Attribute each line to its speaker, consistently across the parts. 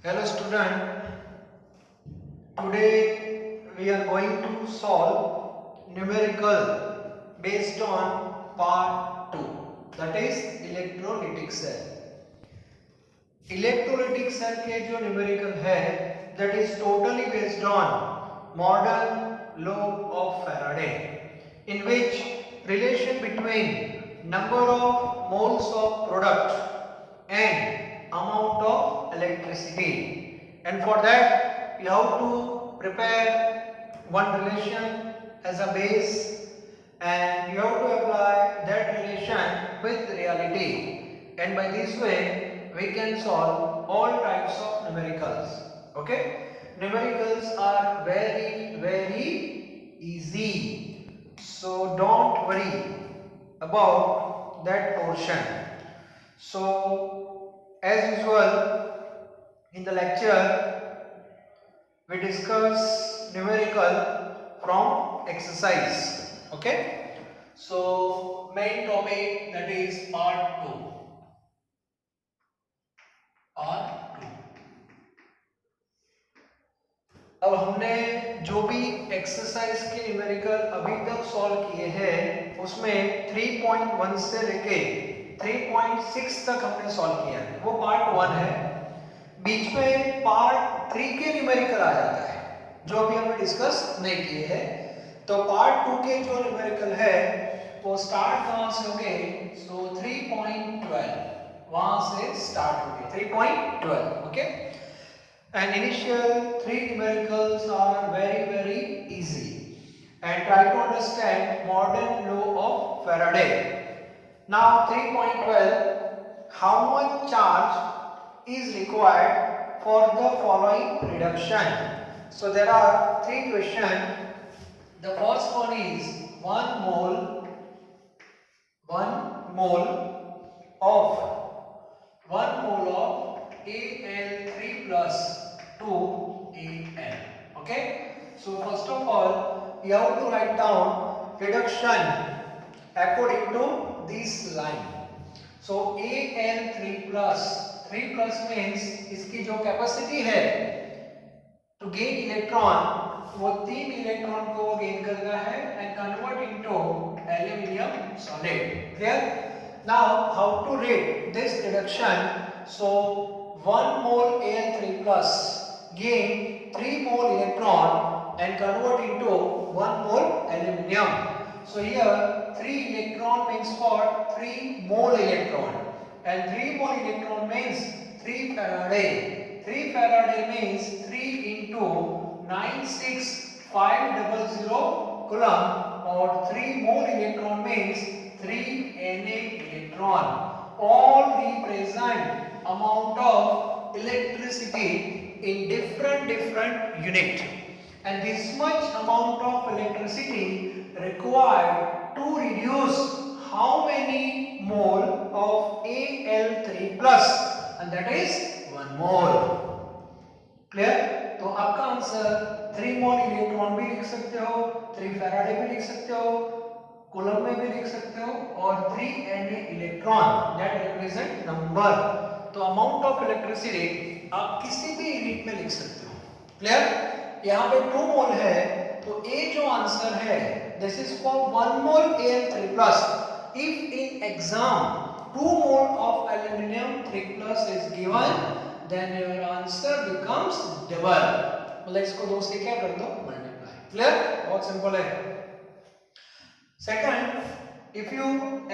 Speaker 1: Hello student, today we are going to solve numerical based on part 2, that is electrolytic cell. Electrolytic cell के जो numerical है that is totally based on modern law of Faraday, in which relation between number of moles of product and amount of electricity, and for that we have to prepare one relation as a base and you have to apply that relation with reality, and by this way we can solve all types of numericals. Okay, numericals are very easy, so don't worry about that portion. So as usual in the lecture we discuss numerical from exercise. Okay, so main topic, that is part 2. अब हमने जो भी exercise के numerical अभी तक solve किए हैं उसमें 3.1 से लेके 3.6 तक हमने सॉल्व किया है, वो पार्ट 1 है। बीच में पार्ट 3 के न्यूमेरिकल आ जाता है जो अभी हमने डिस्कस नहीं किए हैं। तो पार्ट 2 के जो न्यूमेरिकल है वो स्टार्ट कहां से होंगे? सो 3.12 वहां से स्टार्ट होंगे, 3.12। Okay, and initial 3 numericals are very easy, and try to understand modern law of Faraday. Now 3.12, how much charge is required for the following reduction? So there are 3 questions. The first one is 1 mole of 1 mole of Al3 plus 2Al. Okay, so first of all you have to write down reduction according to this line. So Al3 plus 3 plus means इसकी जो capacity है to gain electron, वो 3 electron को gain करना है and convert into aluminium solid. Clear? Now how to rate this reduction? So 1 mole Al3 plus gain 3 mole electron and convert into 1 mole aluminium. So here 3 electron means what? 3 mole electron, and 3 mole electron means 3 Faraday. 3 Faraday means 3 into 96500 coulomb, or 3 mole electron means 3 Na electron. All represent amount of electricity in different unit, and this much amount of electricity required to reduce how many mole of Al3 plus, and that is 1 mole. Clear? तो आपका answer 3 मोल electron भी लिख सकते हो, 3 Faraday भी लिख सकते हो, कूलम्ब में भी लिख सकते हो, और 3 Na electron that represent number. तो अमाउंट ऑफ इलेक्ट्रिसिटी आप किसी भी यूनिट में लिख सकते हो। क्लियर? यहाँ पे 2 मोल है, तो ए जो आंसर है this is for 1 mole Al3 plus. If in exam 2 mole of aluminium 3 plus is given, then your answer becomes double. मतलब इसको 2 से क्या कर दो? मल्टीप्लाई। क्लियर? बहुत सिंपल है। Second, if you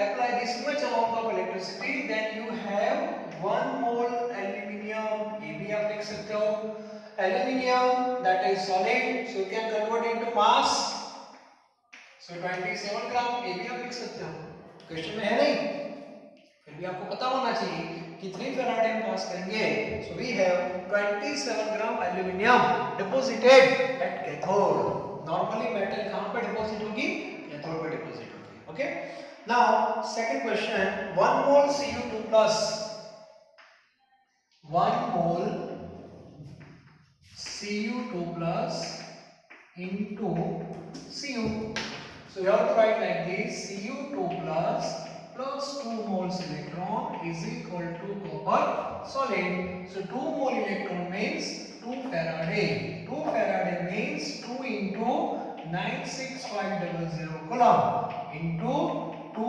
Speaker 1: apply this much amount of electricity, then you have 1 mole aluminium, ये भी आप लिख सकते हो। Aluminium that is solid, so you can convert into mass. So 27 ग्राम, ये भी आप लिख सकते हो। क्वेश्चन में है नहीं, फिर भी आपको पता होना चाहिए कि 3 फैराडे हम पास करेंगे। So we have 27 gram aluminium deposited at cathode. Normally metal कहां पे डिपॉजिट होगी? कैथोड पे डिपॉजिट होगी। Okay, now second question, 1 mole Cu2 plus 1 mole Cu2 plus into Cu. So you have to write like this: Cu2 plus 2 moles electron is equal to copper solid. So 2 mole electron means 2 Faraday. 2 Faraday means 2 into 96500 coulomb into 2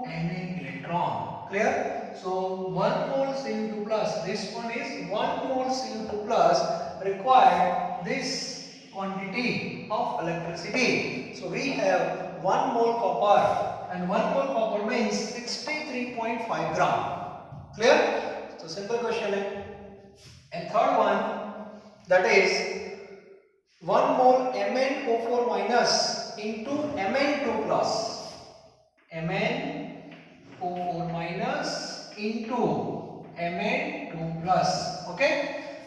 Speaker 1: Na electron. Clear? So 1 mole Cu2 plus, this one is 1 mole Cu2 plus required this quantity of electricity. So we have 1 mole copper, and 1 mole copper means 63.5 gram. Clear? So simple question hai. And third one, that is 1 mole MnO4 minus into Mn2 plus. MnO4 minus into Mn2 plus. Okay?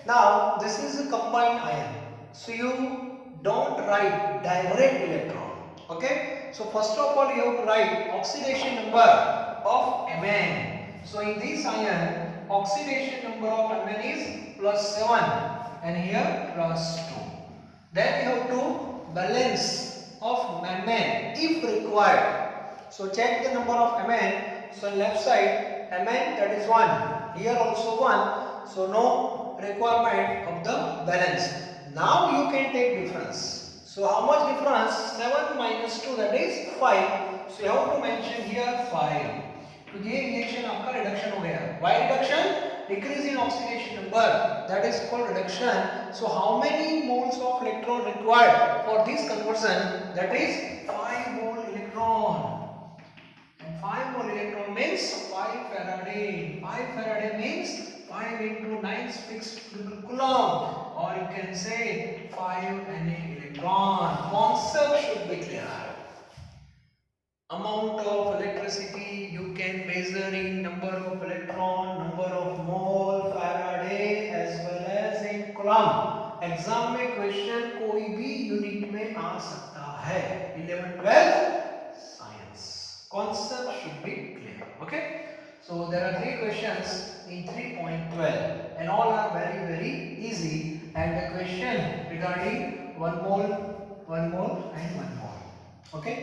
Speaker 1: Now this is a combined ion. So you don't write direct electron. Okay? So first of all you have to write oxidation number of Mn. So in this ion, oxidation number of Mn is plus 7 and here plus 2. Then you have to balance of Mn if required. So check the number of Mn. So left side Mn, that is 1. Here also 1. So no requirement of the balance. Now you can take difference. So how much difference? 7 minus 2, that is 5. So you have to mention here 5. तो ये reaction आपका reduction हो गया. Why reduction? Decrease in oxidation number, that is called reduction. So how many moles of electron required for this conversion? That is 5 mole electron. And 5 mole electron means 5 Faraday. 5 Faraday means 5 into 966 coulomb, or you can say 5 Na electron. Concept should be clear. Amount of electricity you can measure in number of electron, number of mole, Faraday as well as in coulomb. Exam में question कोई भी unit में आ सकता है. 11-12 science. Concept should be clear. Okay. So there are 3 questions in 3.12 and all are very easy. And the question regarding 1 mole and 1 mole. Okay.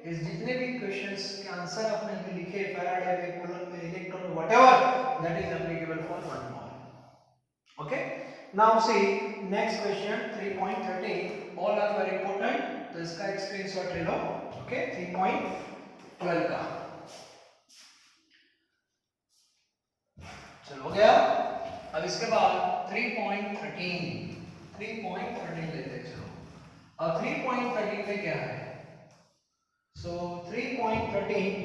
Speaker 1: इस जितने भी questions के आंसर आपने अभी लिखे फैराडे में, कूलम्ब में, इलेक्ट्रॉन में, whatever, that is applicable for 1 mole. Okay. Now see next question 3.13. All are very important, तो इसका एक स्क्रीनशॉट ले लो. ओके. 3.12 का चलो हो गया. अब इसके बाद 3.13 लेते हैं. चलो अब 3.13 में क्या है? So 3.13.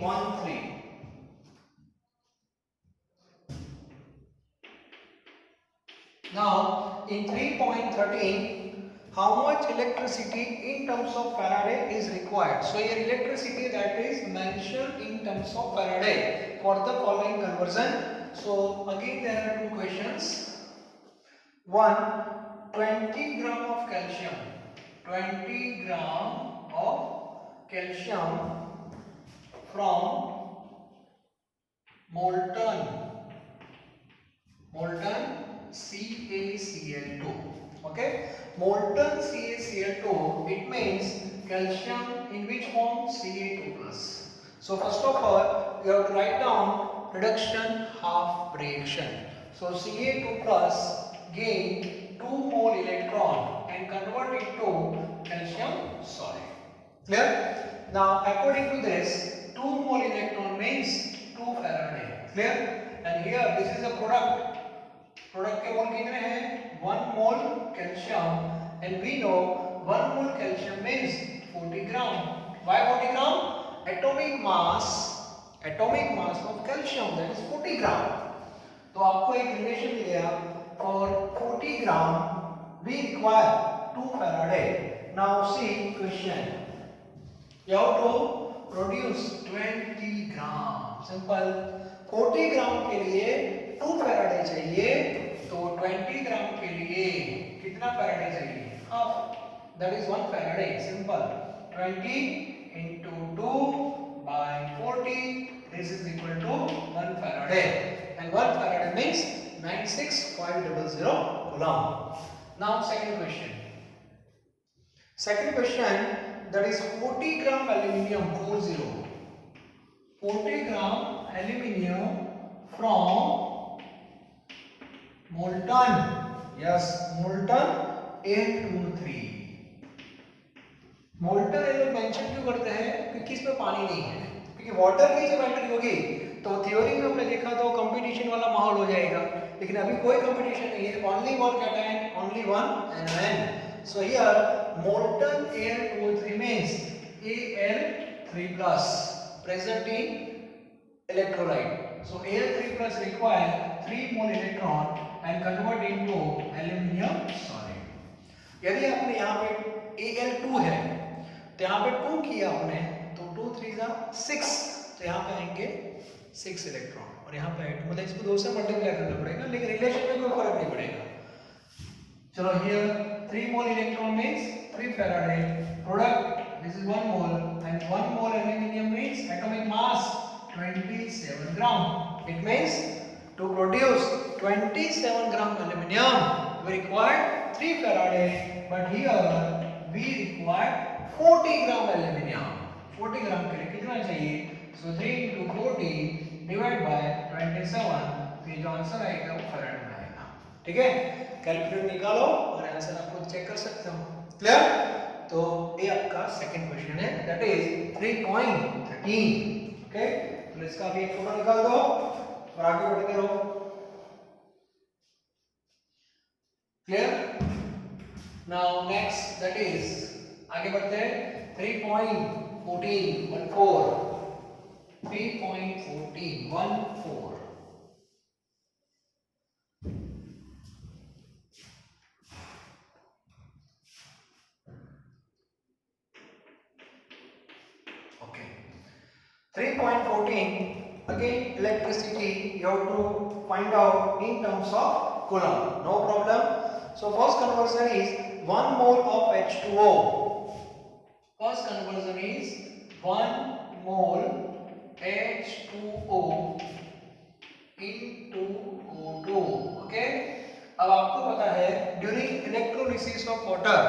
Speaker 1: Now in 3.13, how much electricity in terms of Faraday is required? So your electricity that is mentioned in terms of Faraday for the following conversion. So again there are 2 questions. One, 20 gram of calcium. 20 gram of calcium from molten CaCl2. Okay, molten CaCl2, it means calcium in which form? Ca2 plus. So first of all you have to write down reduction half reaction. So Ca2 plus gain 2 mole electron and convert it to calcium solid. Clear? Now according to this, 2 mole electron means 2 Faraday. Clear? And here this is a product. Product के मोल कितने हैं? 1 mole calcium, and we know 1 mole calcium means 40 gram. Why 40 gram? Atomic mass of calcium, that is 40 gram. तो आपको एक relation मिलेगा. For 40 gram we require 2 Faraday. Now see question. You have to produce 20 gram. Simple. 40 ग्राम के लिए 2 Faraday चाहिए, तो 20 ग्राम के लिए कितना फैराडे चाहिए? Half. That is 1 Faraday. Simple. 20 into 2 by 40. This is equal to 1 faraday. And 1 faraday means 96500 coulomb. Now second question. Second question, that is 40 gram aluminium 40 gram aluminium from molten, yes, molten Al2O3। Molten ये लोग mention क्यों करते हैं? क्योंकि इसमें पानी नहीं है, क्योंकि वाटर की जब एंट्री होगी तो थ्योरी में हमने देखा तो कंपटीशन वाला माहौल हो जाएगा, लेकिन अभी कोई कंपटीशन नहीं है, only one cation, only one anion. So here molten Al2O3 means Al3+ present in electrolyte. So Al3+ require 3 mole electron and convert into aluminium solid। यदि आपने यहाँ पे Al2 है तो यहाँ पे 2 किया आपने तो 2 3 6, तो यहाँ पे आएंगे 6 इलेक्ट्रॉन और यहाँ पे 8, मतलब इसको 2 से मल्टीप्लाई करना पड़ेगा, लेकिन रिलेशन में कोई फर्क नहीं पड़ेगा। चलो here 3 mole electron means 3 Faraday product, this is 1 mole and 1 mole aluminium means atomic mass 27 gram. It means to produce 27 gram aluminum we require 3 Faraday, but here we require 40 gram aluminum। 40 ग्राम के लिए कितना चाहिए? So 3 into 40 divided by 27, तो ये जो answer आएगा वो Faraday में आएगा। ठीक है, कैलकुलेटर निकालो और आंसर आप खुद चेक कर सकते हो। क्लियर? तो ये आपका सेकंड क्वेश्चन है, दैट इज 3.13। ओके, तो इसका भी एक फोटो निकाल दो और आगे बढ़ते रहो। Clear? Now next that is आगे बढ़ते हैं 3.14 okay, 3.14 again electricity you have to find out in terms of coulomb, no problem। So first conversion is 1 mole of H2O, first conversion is 1 mole H2O into O2। Okay, अब आपको पता है during electrolysis of water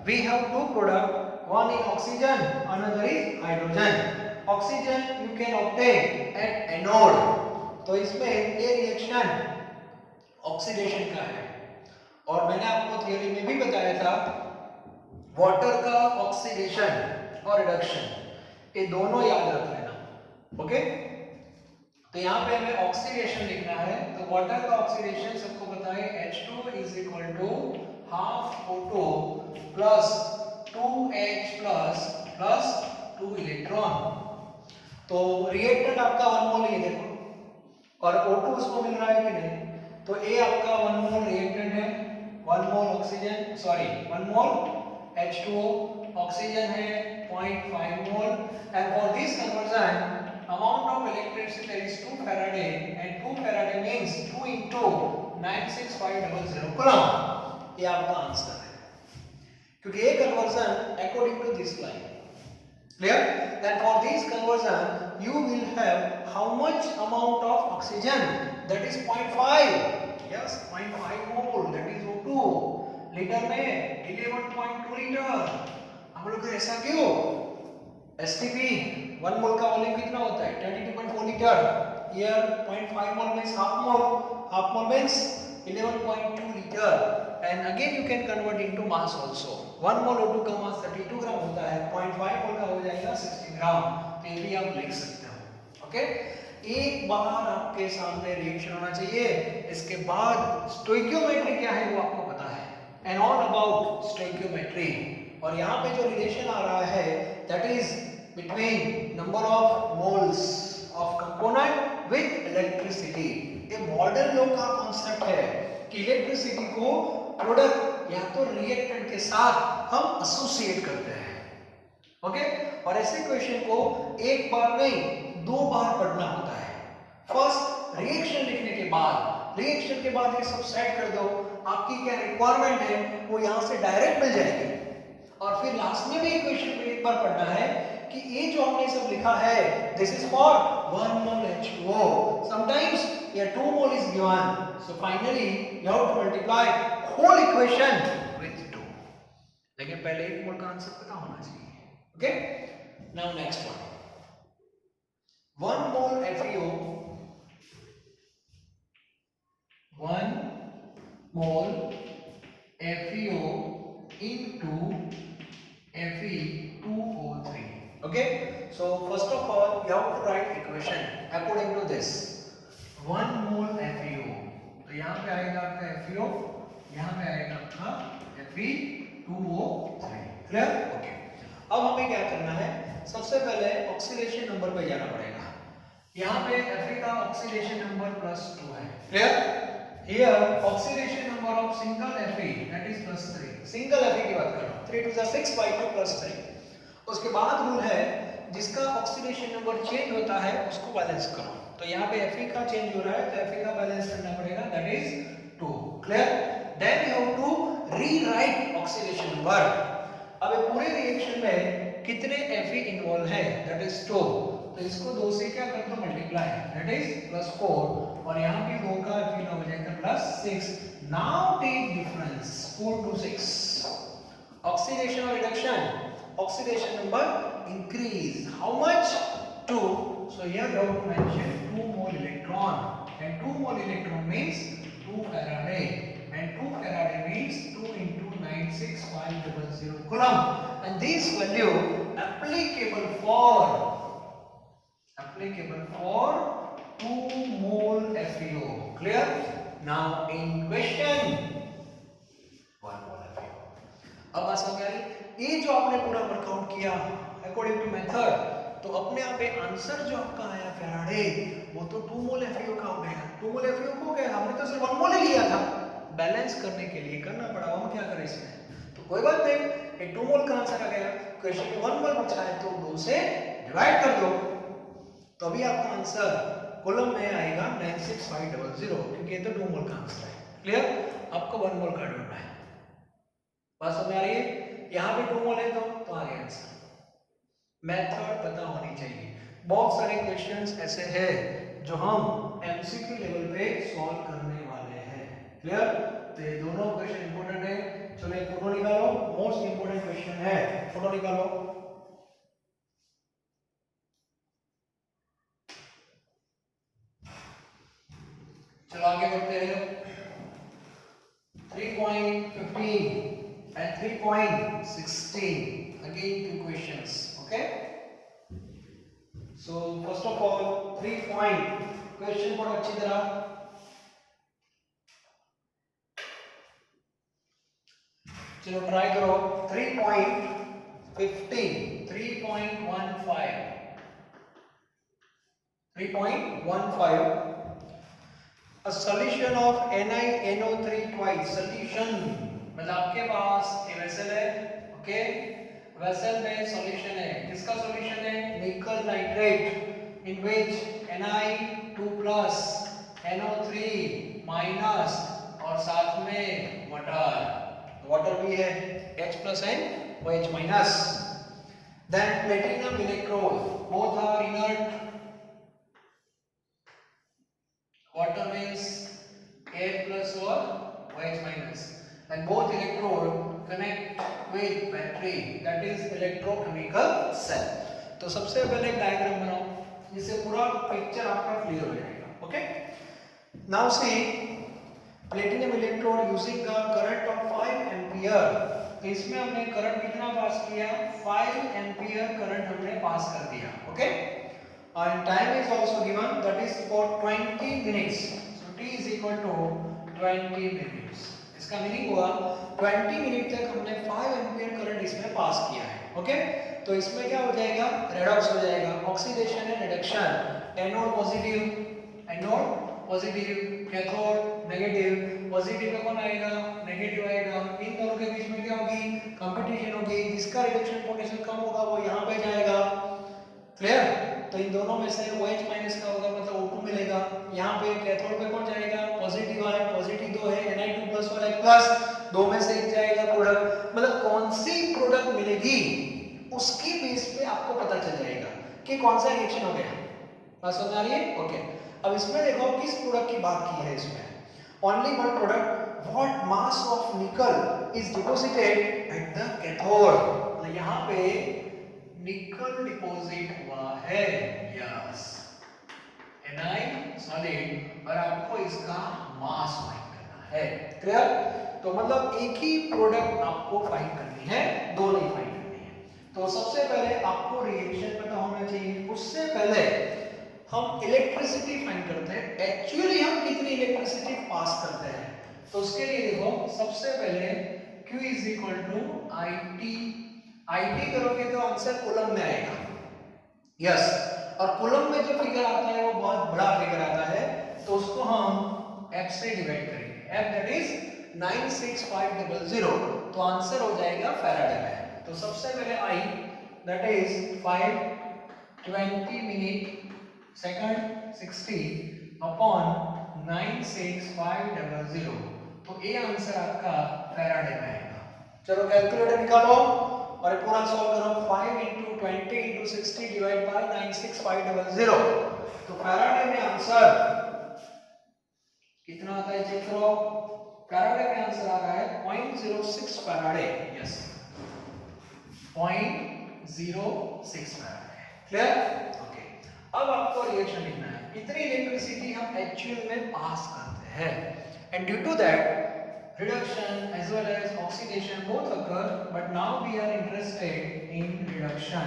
Speaker 1: we have two product, one is oxygen, another is hydrogen। Oxygen you can obtain at anode, तो इसमें ये reaction oxidation का है, और मैंने आपको थ्योरी में भी बताया था वाटर का ऑक्सीडेशन और रिडक्शन ये दोनों याद रख लेना। ओके, तो यहाँ पे हमें ऑक्सीडेशन लिखना है, तो वाटर का ऑक्सीडेशन सबको पता है H2 is equal to half O2 plus 2H plus 2 electron. तो रिएक्टेंट आपका 1 मोल ये देखो, और O2 उसको मिल रहा है कि नहीं, तो A आपका 1 मोल रिएक्टेंट है, 1 mole oxygen, sorry 1 mole H2O, oxygen है 0.5 mole, and for this conversion amount of electricity is 2 Faraday and 2 Faraday means 2 into 96500 coulomb। ये आपका आंसर है, क्योंकि ये conversion according to this line. Clear? Then for this conversion you will have how much amount of oxygen, that is 0.5, yes 0.5 mole, that is O2, litre में 11.2 litre. हम लोग ऐसा क्यों? STP 1 मोल का वॉल्यूम कितना होता है? 22.4 litre. Here 0.5 mole means half mole means 11.2 litre, and again you can convert into mass also। 1 mole O2 का मास 32 ग्राम होता है, 0.5 मोल का हो जाएगा 60 ग्राम, तो ये भी आप लिख सकते हो। ओके, एक बार आपके सामने रिएक्शन होना चाहिए, इसके बाद स्टोइकियोमेट्री क्या है वो आपको पता है, एंड ऑल अबाउट स्टोइकियोमेट्री। और यहाँ पे जो रिलेशन आ रहा है that is between number of moles of component with electricity. ये मॉडर्न लोग का कॉन्सेप्ट है कि इलेक्ट्रिसिटी को प्रोडक्ट या तो रिएक्टेंट के साथ हम एसोसिएट करते हैं। ओके, और ऐसे क्वेश्चन को एक बार नहीं 2 बार पढ़ना होता है। फर्स्ट रिएक्शन लिखने के बाद, रिएक्शन के बाद ये सब सेट कर दो, आपकी क्या रिक्वायरमेंट है वो यहाँ से डायरेक्ट मिल जाएगी, और फिर लास्ट में भी क्वेश्चन को एक बार पढ़ना है कि ये जो हमने सब लिखा है this is for 1 mole H2O, sometimes या 2 mole is given, so finally you have to multiply whole equation with 2, लेकिन पहले 1 मोल का आंसर पता होना चाहिए। Okay, now next one, 1 mole FeO mole FeO into Fe2O3. Okay, so first of all you have to write equation according to this. 1 mole FeO, तो यहाँ पे आएगा आपका FeO, यहाँ पे आएगा आपका Fe2O3. क्लियर? ओके, अब हमें क्या करना है, सबसे पहले ऑक्सीडेशन नंबर पे जाना पड़ेगा. यहाँ पे Fe का ऑक्सीडेशन नंबर +2 है. Clear? Here oxidation number of single Fe that is +3. Single Fe की बात कर रहा हूँ. 3 to the 6 by 2 +3. उसके बाद रूल है जिसका ऑक्सीडेशन नंबर चेंज होता है उसको बैलेंस करो. तो यहाँ पे Fe का चेंज हो रहा है तो Fe का बैलेंस करना पड़ेगा, that is 2. Clear? Then you have to rewrite oxidation number. अब पूरे रिएक्शन में कितने Fe इन्वॉल्व है, that is 2. तो इसको 2 से क्या कर दो, मल्टीप्लाई, that is +4, और यहाँ पे 2 का Fe हो जाएगा +6. Now take difference 4 to 6. Oxidation or reduction? Oxidation number increase. How much? 2. So here you have to mention 2 mole electron, and 2 mole electron means 2 Faraday, and 2 Faraday means 2 into 96500 coulomb, and this value applicable for 2 mole FeO. Clear? Now in question 1 mole FeO. अब बात समझ आ रही? ये जो आपने पूरा workout किया according to method, तो अपने आप पे आंसर जो आपका आया फेराडे वो तो 2 मोल FeO का हो गया. 2 मोल FeO को क्या, हमने तो सिर्फ 1 मोल ही लिया था. बैलेंस करने के लिए करना पड़ा, हम क्या करें इसमें, तो कोई बात नहीं, ये 2 मोल का आंसर आ गया. क्वेश्चन में 1 मोल बचा है तो 2 से डिवाइड कर दो, तो अभी आपका आंसर कॉलम में आएगा 96500, क्योंकि ये तो 2 मोल का आंसर है. क्लियर? आपको 1 मोल का ढूंढना है. बात समझ आ रही है? यहाँ पे 2 मोल है तो आ गया आंसर. मेथड पता होनी चाहिए. बहुत सारे क्वेश्चंस ऐसे हैं जो हम एमसीक्यू लेवल पे सॉल्व करने वाले हैं. क्लियर? तो ये दोनों क्वेश्चन इंपॉर्टेंट है. चलो एक फोटो निकालो, मोस्ट इंपॉर्टेंट क्वेश्चन है, फोटो निकालो. चलो आगे बढ़ते हैं. 3.15 and 3.16, again 2 questions. Okay, so first of all 3 point question पढ़ो अच्छी तरह. चलो ट्राई करो. 3.15, 3.15 a solution of NiNO3 twice. solution मतलब आपके पास ये वेसल है. ओके, वेसल में सॉल्यूशन है. किसका सॉल्यूशन है? Nickel nitrate, in which Ni2 plus NO3 minus और साथ में वाटर. वाटर भी है H plus and OH minus. Then platinum electrode, both are inert. Water means A plus और OH minus, and both electrode connect with battery, that is electrochemical cell. तो सबसे पहले एक डायग्राम बनाओ जिससे पूरा पिक्चर आपका क्लियर हो जाएगा. Okay, now C platinum electrode using a current of 5 ampere. तो इसमें हमने करंट कितना पास किया? 5 एम्पियर करंट हमने पास कर दिया. Okay, and time is also given, that is for 20 minutes. So t is equal to 20 minutes. इसका मीनिंग हुआ 20 मिनट तक हमने 5 एम्पीयर करंट इसमें पास किया है. ओके, तो इसमें क्या हो जाएगा? रेडॉक्स हो जाएगा. Oxidation and reduction. Anode positive, cathode negative. Positive में कौन आएगा? नेगेटिव आएगा. इन दोनों के बीच में क्या होगी? कंपटीशन होगी. जिसका रिडक्शन पोटेंशियल कम होगा वो यहाँ पे जाएगा. क्लियर? तो इन दोनों में से OH माइनस का होगा मतलब O2 मिलेगा. यहाँ पे कैथोड पे कौन जाएगा? पॉजिटिव है, पॉजिटिव 2 है, Ni2 प्लस वाला एक प्लस, दो में से एक जाएगा प्रोडक्ट. मतलब कौन सी प्रोडक्ट मिलेगी उसकी बेस पे आपको पता चल जाएगा कि कौन सा रिएक्शन हो गया. बात समझ आ रही है? ओके, अब इसमें देखो किस प्रोडक्ट की बात की है. इसमें only one product. What mass of निकल is deposited at the cathode. यहाँ पे निकल डिपॉजिट हुआ है. यस, Ni सॉलिड, और आपको इसका मास फाइंड करना है. है। क्लियर? तो मतलब एक ही प्रोडक्ट आपको फाइंड करनी है, दो नहीं फाइंड करनी है। तो सबसे पहले आपको रिएक्शन पता होना चाहिए, उससे पहले हम इलेक्ट्रिसिटी फाइंड करते हैं, एक्चुअली हम कितनी इलेक्ट्रिसिटी पास करते हैं। तो उसके लिए देखो, सबसे पहले Q is equal to IT करोगे तो आंसर कूलम में आएगा। यस, और कूलम में जो फिगर आता है वो बहुत बड़ा फिगर आता है, तो उसको हम F से डिवाइड करेंगे। F दैट इज 96500, तो आंसर हो जाएगा फैराडे में। तो सबसे पहले I that is 520 minute second 60 upon 96500, तो ये आंसर आपका फैराडे में आएगा। चलो कैलकुलेटर निकालो और पूरा सॉल्व करो। 5 into 20 into 60 डिवाइड बाय 96500, तो फैराडे में आंसर कितना आता है चेक करो। फैराडे में आंसर आ रहा है 0.06 Faraday. Yes, 0.06 Faraday. Clear? Okay, अब आपको रिएक्शन लिखना है। इतनी इलेक्ट्रिसिटी हम एक्चुअल में पास करते हैं, and due to that reduction as well as oxidation both occur, but now we are interested in reduction,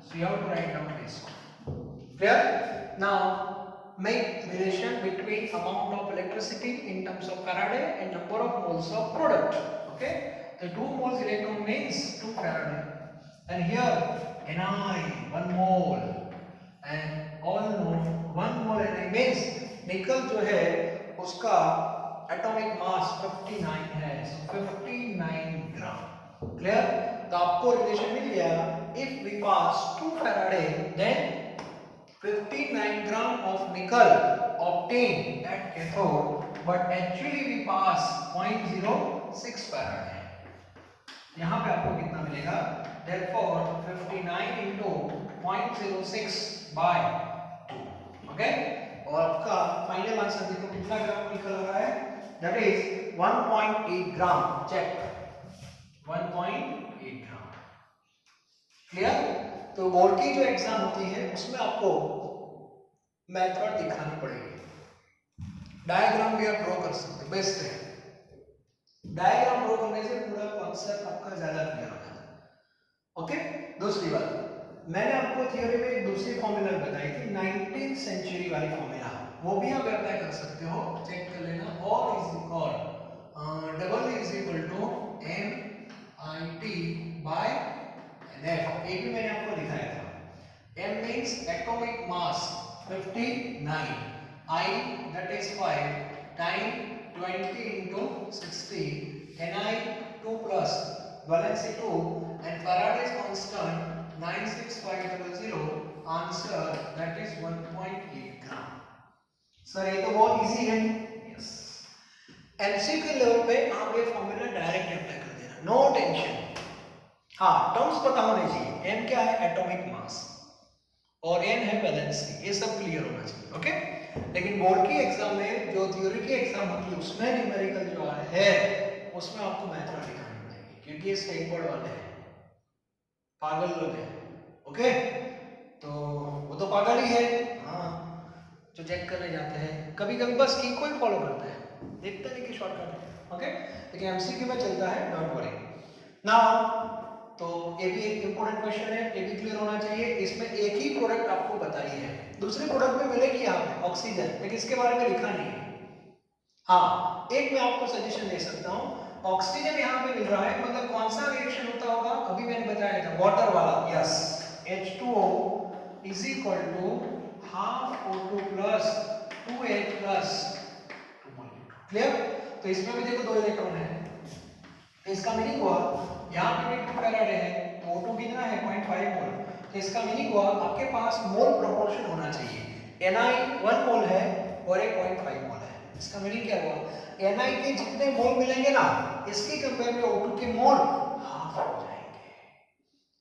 Speaker 1: so you have to write down this one. Clear? Now make relation between amount of electricity in terms of Faraday and number of moles of product. Okay, the 2 moles electron means 2 Faraday, and here Ni 1 mole, and all know 1 mole Ni means निकल जो है उसका atomic mass 59 है, so 59 ग्राम। Clear? तो आपको relation मिल गया। If we pass 2 Faraday then 59 gram of nickel obtained at cathode, but actually we pass 0.06 Faraday. यहाँ पे आपको कितना मिलेगा? therefore 59 into 0.06 by 2। ओके, और आपका फाइनल आंसर देखो कितना ग्राम निकल रहा है, that is 1.8 gram. Check, 1.8 gram. Clear? तो बोर्ड की जो एग्जाम होती है उसमें आपको मेथड दिखानी पड़ेगी। डायग्राम भी आप ड्रॉ कर सकते, बेस्ट है। डायग्राम ड्रॉ करने से पूरा कॉन्सेप्ट आपका ज्यादा क्लियर होता है। ओके, दूसरी बात, मैंने आपको थ्योरी में एक दूसरी फॉर्मूला बताई थी, 19th सेंचुरी वाली फॉर्मूला, वो भी आप अप्लाई कर सकते हो, चेक कर लेना। और is equal double is equal to MIT by NF, ये भी मैंने आपको दिखाया था। M means atomic mass 59, I that is 5 time 20 into 60, Ni 2 plus valency 2 and Faraday's constant 96500, answer that is 1.8 gram। Sir ये तो बहुत इजी है। यस, एमसीक्यू लेवल पे आप ये फॉर्मूला डायरेक्ट अप्लाई कर देना, नो टेंशन। हाँ, टर्म्स पता होने चाहिए। एम क्या है? एटॉमिक मास, और एन है वैलेंसी, ये सब क्लियर होना चाहिए। ओके, लेकिन बोर्ड की एग्जाम में जो थ्योरी की एग्जाम होती है उसमें न्यूमेरिकल जो है उसमें आपको मेथड दिखानी पड़ेगी, क्योंकि ये स्टेक बोर्ड वाले हैं, पागल लोग हैं। ओके, तो वो तो पागल ही है। हाँ, जो चेक करने जाते हैं कभी कभी बस की को ही फॉलो करते हैं, देखते नहीं कि शॉर्टकट है। ओके, लेकिन एमसीक्यू में चलता है, डोंट वरी। नाउ तो ये भी एक इंपॉर्टेंट क्वेश्चन है, ये भी क्लियर होना चाहिए। इसमें एक ही प्रोडक्ट आपको बताई है, दूसरे प्रोडक्ट में मिलेगी यहाँ पे ऑक्सीजन, लेकिन इसके बारे में लिखा नहीं है। हाँ, एक मैं आपको सजेशन दे सकता हूँ, ऑक्सीजन यहाँ पे मिल रहा है, मतलब कौन सा रिएक्शन होता होगा? अभी मैंने बताया था, वाटर वाला। Yes, H2O is equal to half O2 plus 2H plus 2 mole. Clear? तो इसमें भी देखो 2 इलेक्ट्रॉन है, तो इसका मीनिंग हुआ यहाँ पे भी 2 फैराडे है, तो O2 कितना है? 0.5 मोल। तो इसका मीनिंग हुआ आपके पास मोल प्रोपोर्शन होना चाहिए, Ni 1 मोल है और एक 0.5 मोल है। इसका मीनिंग क्या हुआ? Ni के जितने मोल मिलेंगे ना, इसके कंपेयर में O2 के मोल हाफ हो जाएंगे,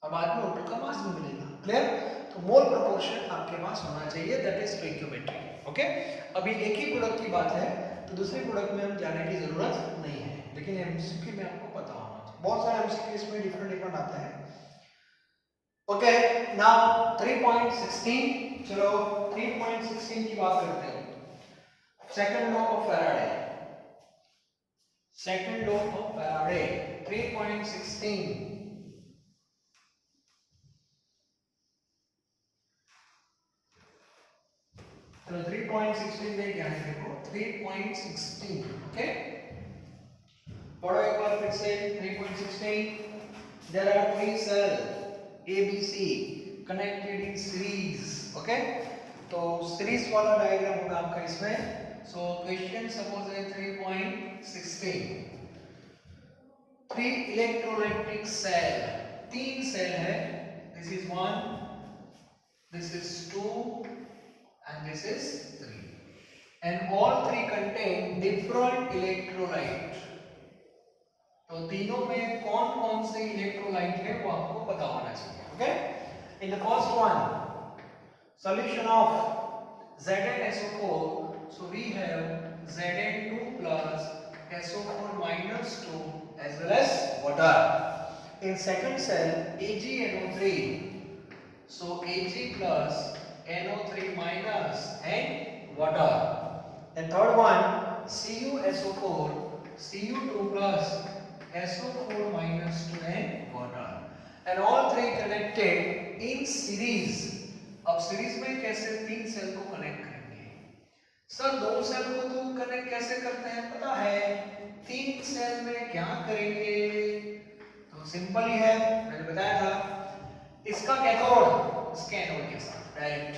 Speaker 1: और बाद में O2 का मास भी मिलेगा। क्लियर? तो मोल प्रोपोर्शन आपके पास होना चाहिए, दैट इज स्टोइकियोमेट्री। ओके, अभी एक ही प्रोडक्ट की बात है, तो दूसरे प्रोडक्ट में हम जाने की जरूरत नहीं है, लेकिन एमसीक्यू में आपको पता होना चाहिए। बहुत सारे एमसीक्यू इसमें डिफरेंट डिफरेंट आता है। ओके, नाउ 3.16, चलो 3.16 की बात करते हैं। Second law of Faraday, Second law of Faraday, 3.16. तो 3.16 में क्या है देखो 3.16 ओके पढ़ो एक बार फिर से 3.16 there are three cells ABC connected in series okay तो सीरीज वाला डायग्राम होगा आपका इसमें सो क्वेश्चन सपोज है 3.16 three electrolytic cell तीन सेल है this is 1 this is 2 and this is 3 and all three contain different electrolyte तो तीनों में कौन कौन से इलेक्ट्रोलाइट है वो आपको पता होना चाहिए okay in the first one solution of ZnSO4 so we have Zn2 plus SO4 minus 2 as well as water in second cell AgNO3 so Ag plus NO3 minus and water. Then third one CuSO4, Cu2 plus SO4 minus 2 and water. And all three connected in series. अब series में कैसे तीन cell को connect करेंगे? Sir दो cell को तो connect कैसे करते हैं पता है? तीन सेल में क्या करेंगे? तो सिंपल ही है मैंने बताया था इसका कैथोड इसके एनोड के साथ राइट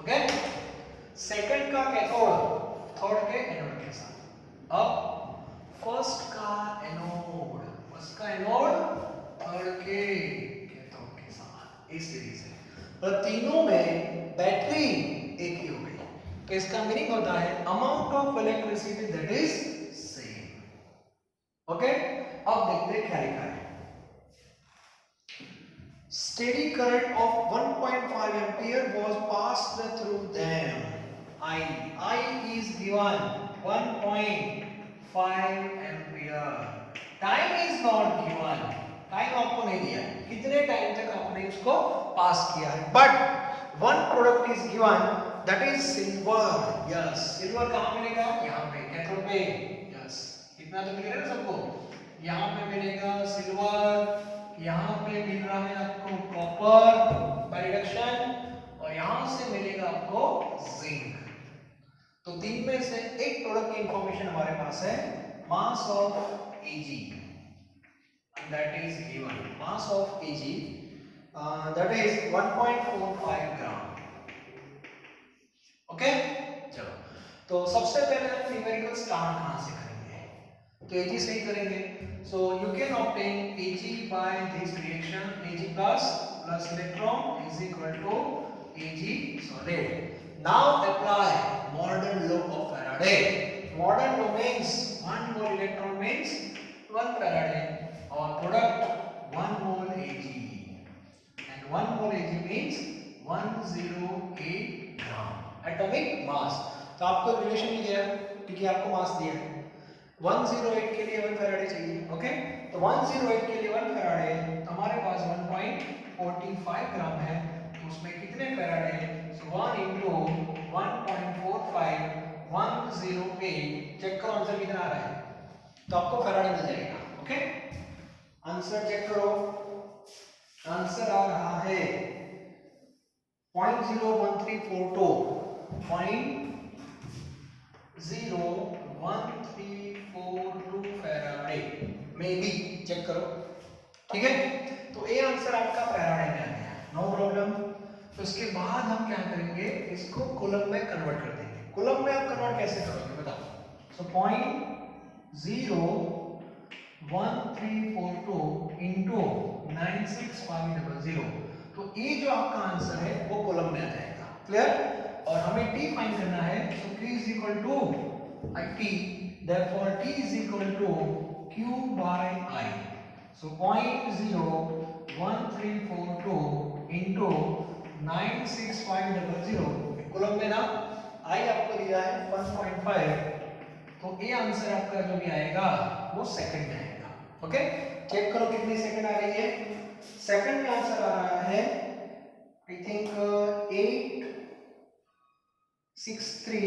Speaker 1: ओके सेकंड का कैथोड थर्ड के एनोड के साथ अब फर्स्ट का एनोड थर्ड के कैथोड के साथ इस सीरीज है और तीनों में बैटरी एक ही हो गई तो इसका मीनिंग होता है amount of electricity that is same okay अब देखते हैं क्या लिखा है steady current of 1.5 ampere was passed through them. I is given 1.5 ampere. Time is not given. Time आपको नहीं दिया कितने टाइम तक आपने इसको पास किया है but one product is given that is silver. Yes, silver कहाँ मिलेगा? यहाँ पे कैथोड पे. Yes, इतना तो क्लियर है सबको? यहाँ पे मिलेगा सिल्वर यहाँ पे मिल रहा है आपको कॉपर बाय रिडक्शन और यहाँ से मिलेगा आपको जिंक तो तीन में से एक प्रोडक्ट की इंफॉर्मेशन हमारे पास है mass of Ag that is given mass of Ag that is 1.45 gram okay चलो तो सबसे पहले हम न्यूमेरिकल स्टार्ट कहां से करेंगे तो Ag से ही करेंगे so you can obtain Ag by this reaction Ag plus electron is equal to Ag solid now apply modern law of Faraday modern law means 1 mole electron means 1 Faraday or product 1 mole Ag and 1 mole Ag means 108 gram atomic mass तो आपको relation मिल गया क्योंकि आपको मास दिया है 108 के लिए 1 फैराडे चाहिए ओके तो 108 के लिए 1 फैराडे तो हमारे पास 1.45 ग्राम है तो उसमें कितने फैराडे सो 1 into 1.45 108 चेक करो आंसर कितना आ रहा है तो आपको फैराडे मिल जाएगा ओके आंसर चेक करो आंसर आ रहा है 0.01342 0.01342 फैराडे मे बी चेक करो ठीक है तो ए आंसर आपका फैराडे में आ गया नो प्रॉब्लम तो इसके बाद हम क्या करेंगे इसको कूलम में कन्वर्ट कर देंगे कूलम में आप कन्वर्ट कैसे करोगे बताओ सो 0.01342 into 96500 तो ये जो आपका आंसर है वो कॉलम में आ जाएगा क्लियर और हमें t फाइंड करना है सो q is equal to it therefore t is equal to q by I so 0.01342 into 96500 column में ना I आपको दिया है 1.5 तो ये आंसर आपका जो भी आएगा वो सेकंड में आएगा ओके चेक करो कितनी सेकंड आ रही है सेकंड में आंसर आ रहा है आई थिंक 863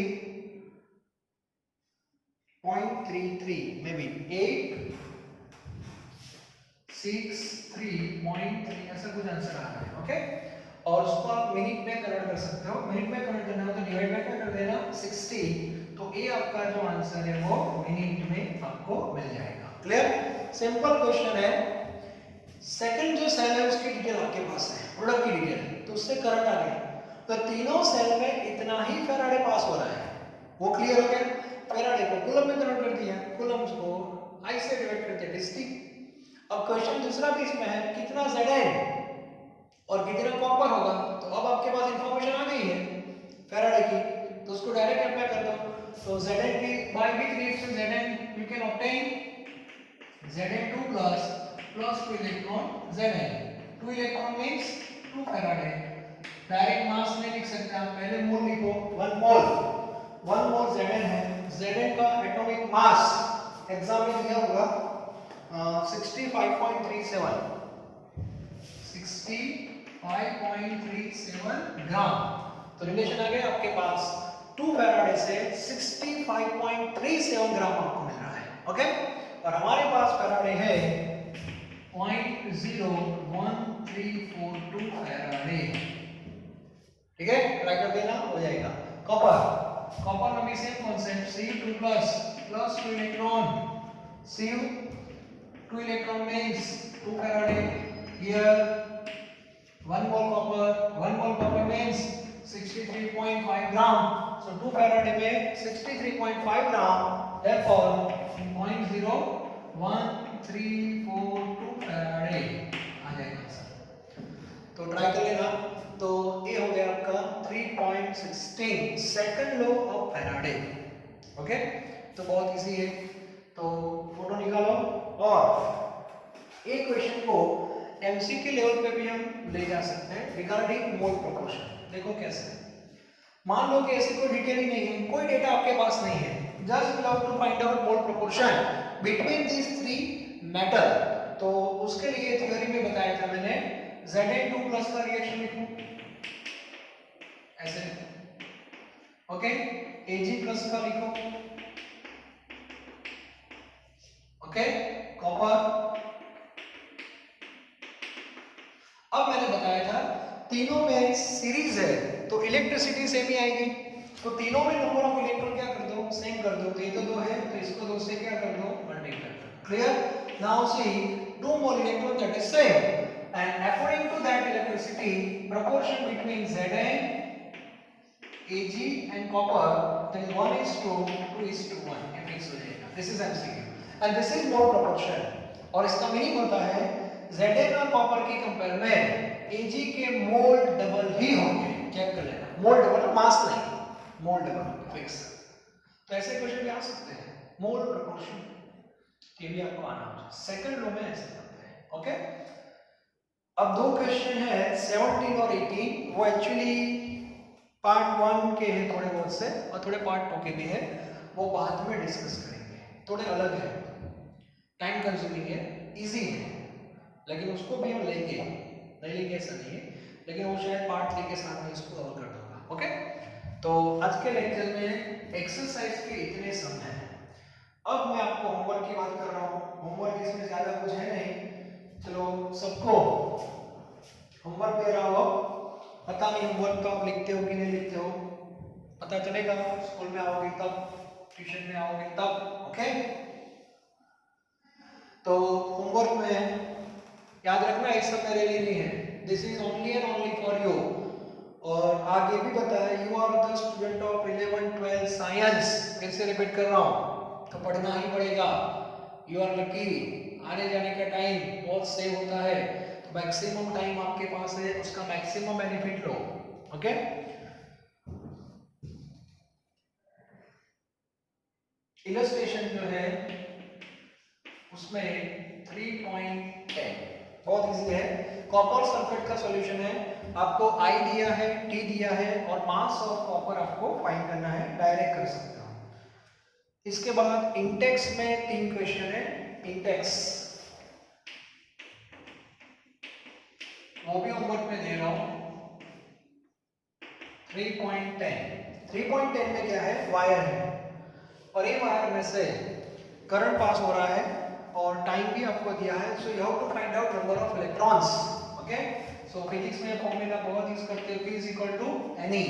Speaker 1: 0.33 में भी 863.3 ऐसा कुछ आंसर आ रहा है। ओके, और उसको आप मिनट में कन्वर्ट कर सकते हो। मिनट में कन्वर्ट करना हो तो डिवाइड बाय क्या कर देना 60, तो ये आपका जो आंसर है वो मिनट में आपको मिल जाएगा। क्लियर, सिंपल क्वेश्चन है। सेकंड जो सेल है उसकी डिटेल आपके पास है, प्रोडक्ट की डिटेल, तो उससे करंट आ गया, तो तीनों सेल में इतना ही फैराडे पास हो रहा है, वो क्लियर हो गया। फैराडे को कूलम में कन्वर्ट कर दिया, कूलम्स को आई से डिवाइड करते हैं डिस्टी। अब क्वेश्चन दूसरा भी इसमें है, कितना Zn और कितना कॉपर होगा, तो अब आपके पास इंफॉर्मेशन आ गई है फैराडे की, तो उसको डायरेक्ट अप्लाई कर दो। तो Zn की by which reaction Zn you can obtain Zn2 plus 2 electron Zn, 2 electron means 2 faraday. Direct mass नहीं लिख सकते आप, पहले मोल लिखो, 1 मोल Zn है। Zn का एटॉमिक मास एग्जाम में दिया होगा 65.37 ग्राम, तो रिलेशन आ गया आपके पास 2 फैराडे से 65.37 ग्राम आपको मिल रहा है। ओके, और हमारे पास फैराडे है 0.01342 फैराडे। ठीक है, ट्राई कर देना, हो जाएगा। कॉपर में भी same concept, Cu2 plus 2 electron, Cu2 electron means 2 Faraday. Here 1 mole copper means 63.5 gram. So 2 Faraday में 63.5 gram. Therefore 0.01342 Faraday आ जाएगा आंसर। तो ट्राई कर लेना। तो ये हो गया आपका 3.16 second law of Faraday. Okay, तो बहुत इजी है, तो फोटो निकालो। और एक क्वेश्चन को एमसीक्यू लेवल पे भी हम ले जा सकते हैं रिगार्डिंग मोल प्रोपोर्शन। देखो कैसे, मान लो कि ऐसी कोई डिटेल ही नहीं है, कोई डेटा आपके पास नहीं है, just you have to find out mole proportion between these three metal. तो उसके लिए थ्योरी में बताया था मैंने, Zn2 प्लस का रिएक्शन लिखो ऐसे, ओके, Ag प्लस का लिखो, ओके, कॉपर। अब मैंने बताया था तीनों में सीरीज है तो इलेक्ट्रिसिटी सेम ही आएगी, तो तीनों में नंबर ऑफ इलेक्ट्रॉन क्या कर दो, सेम कर दो। तो ये तो 2 है, तो इसको 2 से क्या कर दो, मल्टीप्लाई कर दो। Clear, now see 2 more electron that is same, and according to that electricity proportion between Zn, Ag and copper, then 1:2:1 ये फिक्स हो जाएगा। This is MCQ and this is mole proportion, और इसका मीनिंग होता है Zn और copper के compare में Ag के मोल डबल ही होंगे। चेक कर लेना, मोल डबल, मास नहीं, मोल डबल फिक्स। तो ऐसे क्वेश्चन भी आ सकते हैं, मोल प्रोपोर्शन ये भी आपको आना चाहिए, सेकंड लो में ऐसे करते हैं। ओके, अब दो क्वेश्चन है 17 और 18, वो एक्चुअली पार्ट 1 के हैं थोड़े बहुत से, और थोड़े पार्ट 2 के भी है, वो बाद में डिस्कस करेंगे। थोड़े अलग है, टाइम कंज्यूमिंग है, इजी है, लेकिन उसको भी हम लेंगे, नहीं लेंगे ऐसा नहीं है, लेकिन वो शायद पार्ट 3 के साथ में इसको कवर कर दूंगा। ओके, तो आज के लेक्चर में एक्सरसाइज के इतने सम हैं। अब मैं आपको होमवर्क की बात कर रहा हूँ, होमवर्क इसमें ज्यादा कुछ है नहीं, चलो सबको होमवर्क दे रहा हूँ। पता नहीं होमवर्क तो आप लिखते हो कि नहीं लिखते हो, पता चलेगा स्कूल में आओगे तब, ट्यूशन में आओगे तब। ओके, तो होमवर्क में याद रखना ये सब मेरे लिए नहीं है, this is only and only for you. और आगे भी बताया, you are the student of 11 12 science, फिर से रिपीट कर रहा हूँ, तो पढ़ना ही पड़ेगा। यू आर लकी, आने जाने का टाइम बहुत सेव होता है, तो मैक्सिमम टाइम आपके पास है, उसका मैक्सिमम बेनिफिट लो। ओके, इलस्ट्रेशन जो है उसमें 3.10 बहुत इजी है, कॉपर सल्फेट का सॉल्यूशन है, आपको आई दिया है, टी दिया है, और मास ऑफ कॉपर आपको फाइंड करना है, डायरेक्ट कर सकते हो। इसके बाद इंटेक्स में 3 क्वेश्चन है, इंटेक्स वो भी होमवर्क में दे रहा हूं। 3.10 में क्या है, वायर है, और ये वायर में से करंट पास हो रहा है और टाइम भी आपको दिया है, so you have to find out number of electrons. Okay, so physics में फॉर्मूला बहुत यूज करते हैं, P is equal to Ne।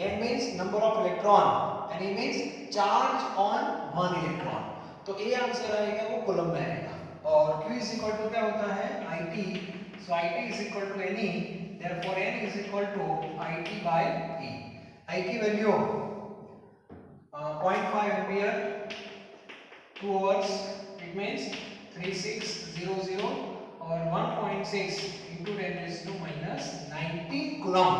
Speaker 1: N means number of electron, Ne means charge on one electron। तो ये आंसर आएगा वो coulomb में आएगा। और Q is equal to क्या होता है IT, so IT is equal to Ne, therefore N is equal to IT by E। I की value 0.5 ampere 2 hours, it means 3600 और 1.6 into 10 raised to minus 90 coulomb.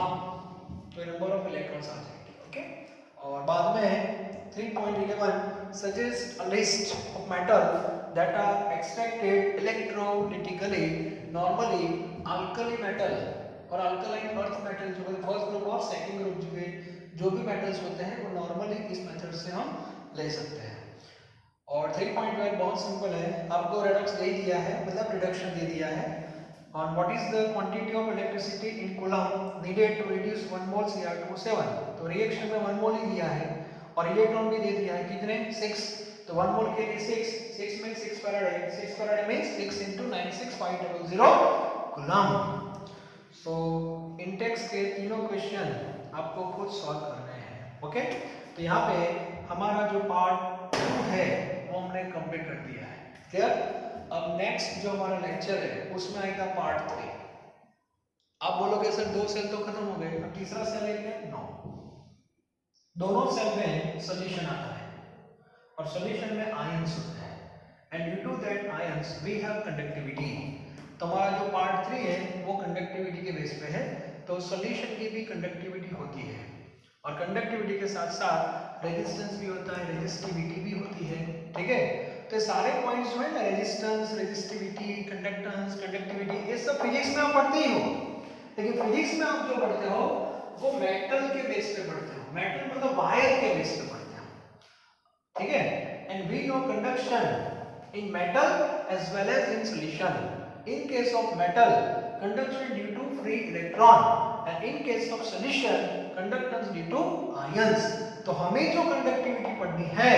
Speaker 1: तो number of electrons आ जाएंगे। Okay, और बाद में 3.11 suggest a list of metal that are extracted electrolytically. Normally alkali metal और alkaline earth metal जो फर्स्ट ग्रुप और सेकंड ग्रुप जो भी मेटल्स होते हैं वो नॉर्मली इस मेथड से हम ले सकते हैं। और 3.12 बहुत सिंपल है, आपको रेडक्स दे दिया है, मतलब रिडक्शन दे दिया है। और what is the quantity of electricity in coulomb needed to reduce 1 mole Cr2O7। तो रिएक्शन में 1 मोल ही दिया है और इलेक्ट्रॉन भी दे दिया है, कितने 6। तो 1 मोल के लिए 6 में 6 farad, 6 farad means 6 into 96500 coulomb. So इंटेक्स के तीनों क्वेश्चन आपको खुद सॉल्व करने हैं। ओके, तो यहाँ पे हमारा जो पार्ट 2 है वो हमने कंप्लीट कर दिया है। क्लियर? अब नेक्स्ट जो हमारा लेक्चर है उसमें आएगा पार्ट 3। आप बोलोगे सर 2 सेल तो खत्म हो गए, अब तीसरा सेल है क्या? नो, दोनों सेल में सॉल्यूशन आता है और सॉल्यूशन में आयंस होते हैं, and due to that ions we have conductivity. तो हमारा जो पार्ट 3 है वो कंडक्टिविटी के बेस पे है, तो सॉल्यूशन की भी कंडक्टिविटी होती है और कंडक्टिविटी के साथ साथ रेजिस्टेंस भी होता है, रेजिस्टिविटी भी होती है। ठीक है, तो सारे पॉइंट्स जो है ना, रेजिस्टेंस, रेजिस्टिविटी, कंडक्टेंस, कंडक्टिविटी, ये सब फिजिक्स में आप पढ़ते ही हो, लेकिन फिजिक्स में आप जो पढ़ते हो वो मेटल के बेस पे पढ़ते हो, मेटल मतलब वायर के बेस पे पढ़ते हो। ठीक है, and we know conduction in metal as well as in solution. In case of metal, conduction due to free electron, and in case of solution, conductance due to ions। तो हमें जो conductivity पढ़नी है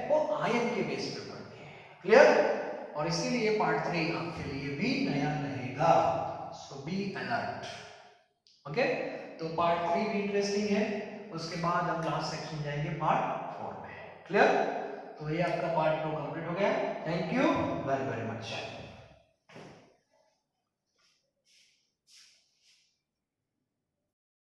Speaker 1: वो आयन के base पे पढ़नी है। क्लियर? और इसीलिए पार्ट 3 आपके लिए भी नया रहेगा, सो बी अलर्ट। ओके, तो पार्ट 3 भी इंटरेस्टिंग है, उसके बाद हम लास्ट सेक्शन जाएंगे पार्ट 4 में। क्लियर? तो ये आपका पार्ट 2 कंप्लीट हो गया। Thank you very very much.